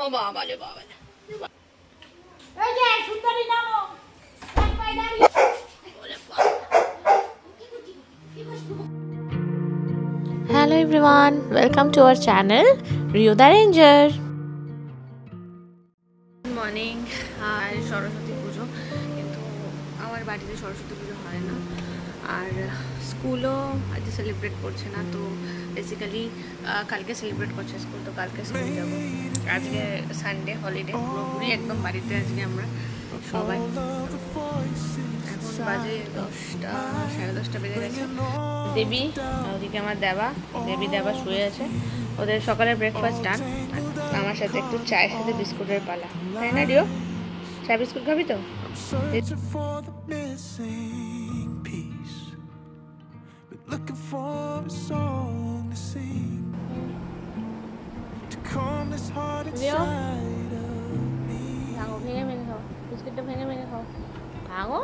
ও বাবা রে বাবা। এই যে সুন্দরী নামো। Hello everyone, welcome to our channel Rio the Ranger. Good morning. আর সরস্বতী পুজো, কিন্তু আমার বাড়িতে সরস্বতী পুজো হয় না, আর স্কুলও আজকে সেলিব্রেট করছে না। তো বেসিক্যালি কালকে সেলিব্রেট করছে স্কুল, তো কালকে স্কুল যাব। আজকে সানডে হলিডে, পুরোপুরি একদম বাড়িতে আজকে আমরা সবাই। এখন বাজে 10টা, সাড়ে 10টা বেজে গেছে। দেবী, ওদিকে আমার দেবা শুয়ে আছে। ওদের সকালের ব্রেকফাস্ট ডান, আমার সাথে একটু চায়ের সাথে বিস্কুটের পালা, তাই না রিও? চা বিস্কুট খাবি তো? রিও ভাঙো, ভেঙে ভেঙে খাও বিস্কুটটা, ভেঙে ভেঙে খাও, ভাঙো।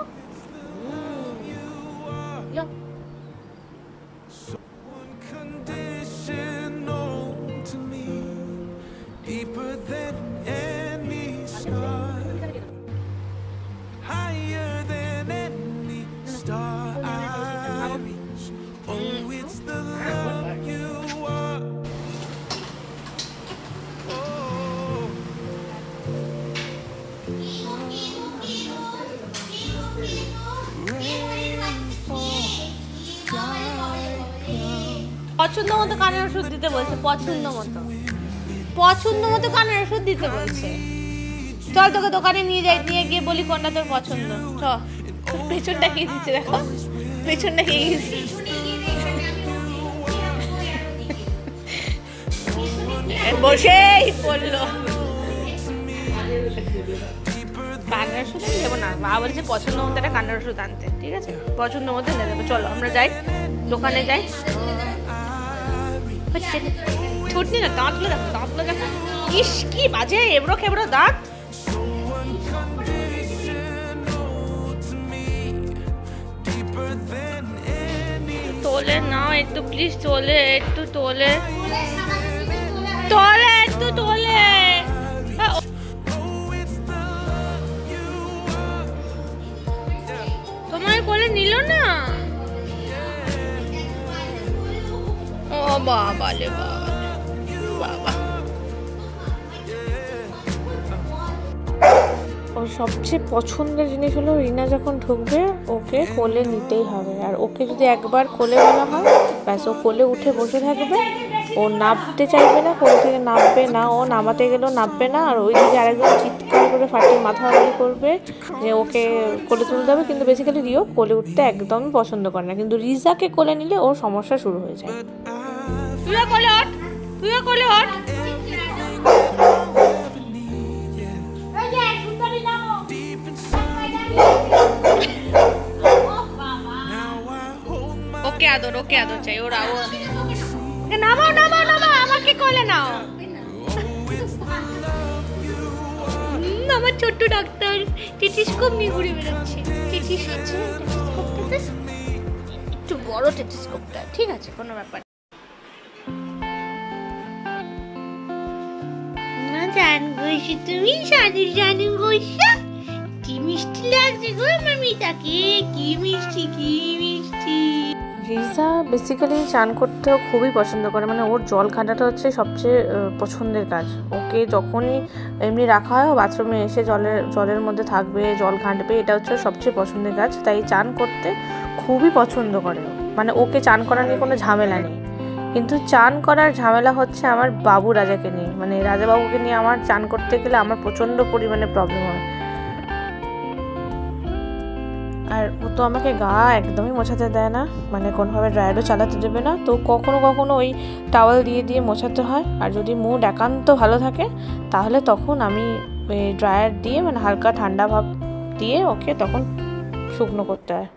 Deeper than any star, higher than any star I reach. Oh, it's the love you are. Oh, পছন্দ মতো কানের ওষুধ দিতে বলছে, পছন্দ মতো কানের ওষুধ দিতে বলছে। চল তোকে দোকানে নিয়ে গিয়ে বলি কোনটা তোর পছন্দ। চ, পেছনটা খেয়ে দিচ্ছে, দেখো পেছনটা খেয়ে গেছি। বসেই পড়লো। কানের ওষুধ দেবো না, মা বলছে পছন্দ মতো একটা কানের ওষুধ আনতে। ঠিক আছে, পছন্দ মতো এনে দেবো। চলো আমরা যাই, দোকানে যাই। ছুটনি না, দাঁতগুলো দেখো, ইস কি বাজে এবড়ো খেবড়ো দাঁত। তোলে নাও একটু প্লিজ, তোলে একটু, তোলে একটু, তোলে। তোমার কোলে নিল না? ও বাবা রে বাবা। ওর সবচেয়ে পছন্দের জিনিস হলো রিনা যখন ঢুকবে ওকে কোলে নিতেই হবে, আর ওকে যদি একবার কোলে বলা হয় ব্যাস, ও কোলে উঠে বসে থাকবে। ও নামতে চাইবে না, কোল থেকে নামবে না, ও নামাতে গেলেও নামবে না। আর ওইদিকে আরেকজন চিৎকার করে ফাটিয়ে মাথাবাড়ি করবে যে ওকে কোলে তুলতে হবে। কিন্তু বেসিক্যালি রিও কোলে উঠতে একদমই পছন্দ করে না, কিন্তু রিজাকে কোলে নিলে ওর সমস্যা শুরু হয়ে যায়। তুইও কোলে ওঠ। ওকে আদর চাই ওরা। নামাও, আমাকে কোলে নাও। আমার ছোট্ট ডাক্তার টেটিস্কোপ নিয়ে ঘুরে বেড়াচ্ছে। একটু বড় টেটিস্কোপটা, ঠিক আছে, কোনো ব্যাপার না। জান গইছি তুমি, জানু গইছা, কি মিষ্টি লাগছে গো মামিটাকে, কি মিষ্টি। রিজা বেসিক্যালি চান করতেও খুবই পছন্দ করে, মানে ওর জল ঘাঁটাটা হচ্ছে সবচেয়ে পছন্দের কাজ। ওকে যখনই এমনি রাখা হয় ও বাথরুমে এসে জলের মধ্যে থাকবে, জল ঘাঁটবে, এটা হচ্ছে সবচেয়ে পছন্দের কাজ। তাই চান করতে খুবই পছন্দ করে, মানে ওকে চান করা নিয়ে কোনো ঝামেলা নেই। কিন্তু চান করার ঝামেলা হচ্ছে আমার বাবু রাজাকে নিয়ে, মানে রাজাবাবুকে নিয়ে আমার চান করতে গেলে আমার প্রচণ্ড পরিমাণে প্রবলেম হয়। আর ও তো আমাকে গা একদমই মোছাতে দেয় না, মানে কোনোভাবে ড্রায়ারও চালাতে দেবে না। তো কখনো ওই টাওয়াল দিয়ে মোছাতে হয়। আর যদি মুড একান্ত ভালো থাকে তাহলে তখন আমি ওই ড্রায়ার দিয়ে, মানে হালকা ঠান্ডা ভাব দিয়ে ওকে তখন শুকনো করতে হয়।